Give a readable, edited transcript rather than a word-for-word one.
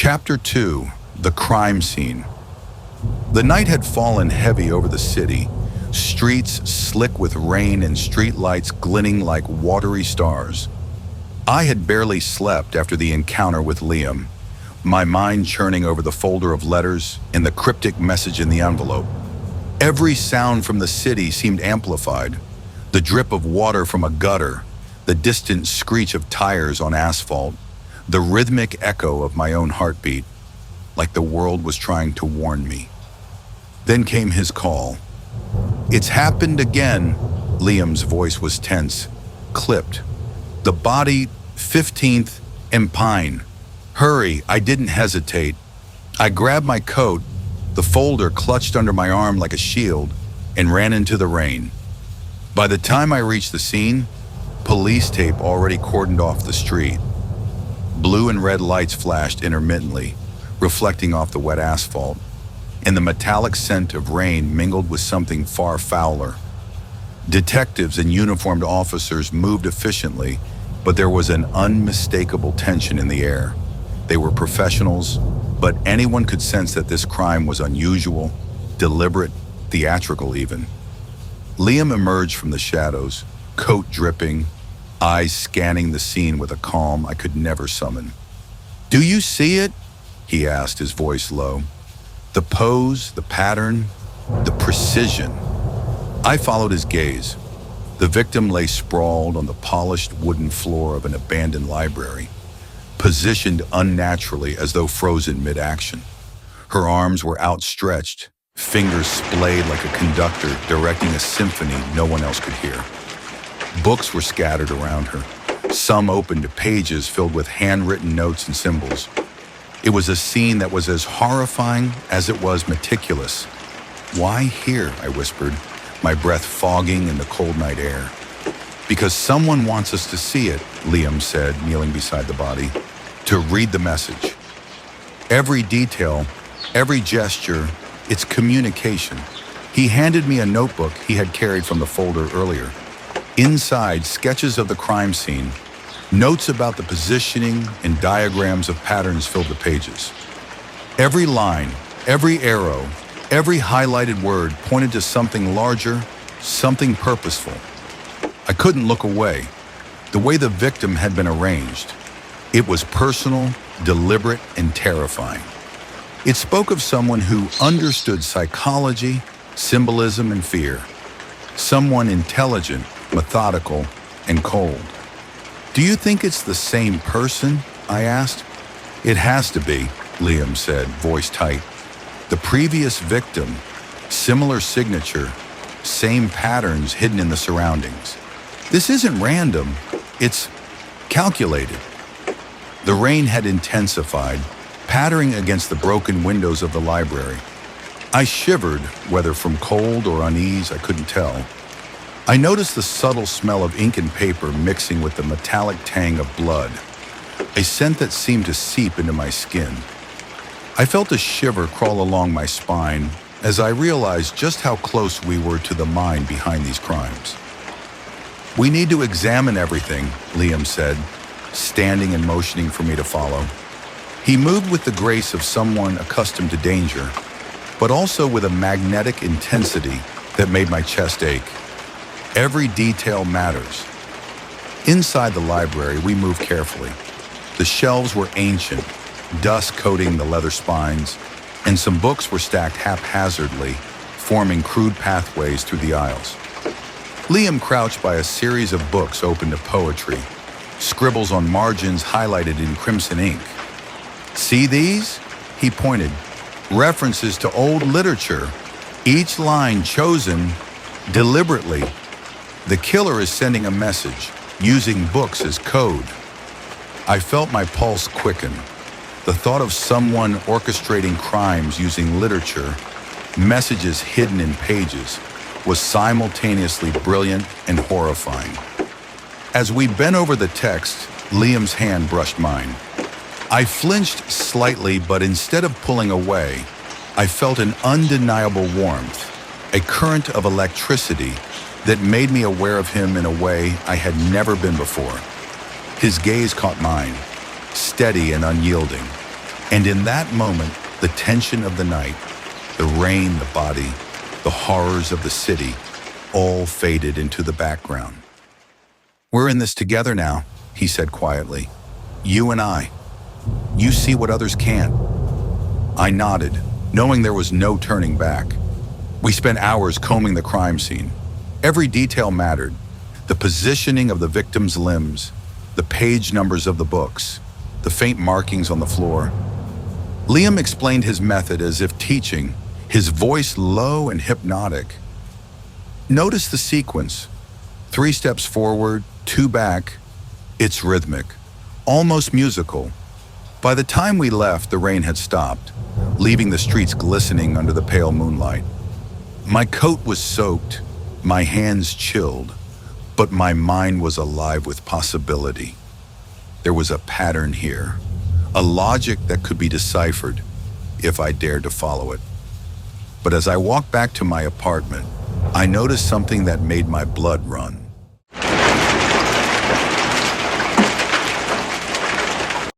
Chapter 2: The Crime Scene. The night had fallen heavy over the city, streets slick with rain and street lights glinting like watery stars. I had barely slept after the encounter with Liam, my mind churning over the folder of letters and the cryptic message in the envelope. Every sound from the city seemed amplified: the drip of water from a gutter, the distant screech of tires on asphalt, the rhythmic echo of my own heartbeat, like the world was trying to warn me. Then came his call. "It's happened again." Liam's voice was tense, clipped. "The body, 15th and Pine. Hurry." I didn't hesitate. I grabbed my coat, the folder clutched under my arm like a shield, and ran into the rain. By the time I reached the scene, police tape already cordoned off the street. Blue and red lights flashed intermittently, reflecting off the wet asphalt, and the metallic scent of rain mingled with something far fouler. Detectives and uniformed officers moved efficiently, but there was an unmistakable tension in the air. They were professionals, but anyone could sense that this crime was unusual, deliberate, theatrical even. Liam emerged from the shadows, coat dripping, eyes scanning the scene with a calm I could never summon. "Do you see it?" he asked, his voice low. "The pose, the pattern, the precision." I followed his gaze. The victim lay sprawled on the polished wooden floor of an abandoned library, positioned unnaturally as though frozen mid-action. Her arms were outstretched, fingers splayed like a conductor directing a symphony no one else could hear. Books were scattered around her, some open to pages filled with handwritten notes and symbols. It was a scene that was as horrifying as it was meticulous. "Why here?" I whispered, my breath fogging in the cold night air. "Because someone wants us to see it," Liam said, kneeling beside the body, "to read the message. Every detail, every gesture, it's communication." He handed me a notebook he had carried from the folder earlier. Inside, sketches of the crime scene, notes about the positioning, and diagrams of patterns filled the pages. Every line, every arrow, every highlighted word pointed to something larger, something purposeful. I couldn't look away. The way the victim had been arranged, it was personal, deliberate, and terrifying. It spoke of someone who understood psychology, symbolism, and fear. Someone intelligent, methodical, and cold. "Do you think it's the same person?" I asked. "It has to be," Liam said, voice tight. "The previous victim, similar signature, same patterns hidden in the surroundings. This isn't random, it's calculated." The rain had intensified, pattering against the broken windows of the library. I shivered, whether from cold or unease, I couldn't tell. I noticed the subtle smell of ink and paper mixing with the metallic tang of blood, a scent that seemed to seep into my skin. I felt a shiver crawl along my spine as I realized just how close we were to the mind behind these crimes. "We need to examine everything," Liam said, standing and motioning for me to follow. He moved with the grace of someone accustomed to danger, but also with a magnetic intensity that made my chest ache. Every detail matters. Inside the library, we moved carefully. The shelves were ancient, dust coating the leather spines, and some books were stacked haphazardly, forming crude pathways through the aisles. Liam crouched by a series of books open to poetry, scribbles on margins highlighted in crimson ink. "See these?" He pointed. "References to old literature, each line chosen deliberately. The killer is sending a message, using books as code." I felt my pulse quicken. The thought of someone orchestrating crimes using literature, messages hidden in pages, was simultaneously brilliant and horrifying. As we bent over the text, Liam's hand brushed mine. I flinched slightly, but instead of pulling away, I felt an undeniable warmth, a current of electricity that made me aware of him in a way I had never been before. His gaze caught mine, steady and unyielding, And in that moment, the tension of the night, the rain, the body, the horrors of the city, all faded into the background. "We're in this together now," he said quietly. "You and I. You see what others can't." I nodded, knowing there was no turning back. We spent hours combing the crime scene. Every detail mattered. The positioning of the victim's limbs, the page numbers of the books, the faint markings on the floor. Liam explained his method as if teaching, his voice low and hypnotic. "Notice the sequence. 3 steps forward, 2 back. It's rhythmic, almost musical." By the time we left, the rain had stopped, leaving the streets glistening under the pale moonlight. My coat was soaked, my hands chilled, but my mind was alive with possibility. There was a pattern here, a logic that could be deciphered if I dared to follow it. But as I walked back to my apartment, I noticed something that made my blood run.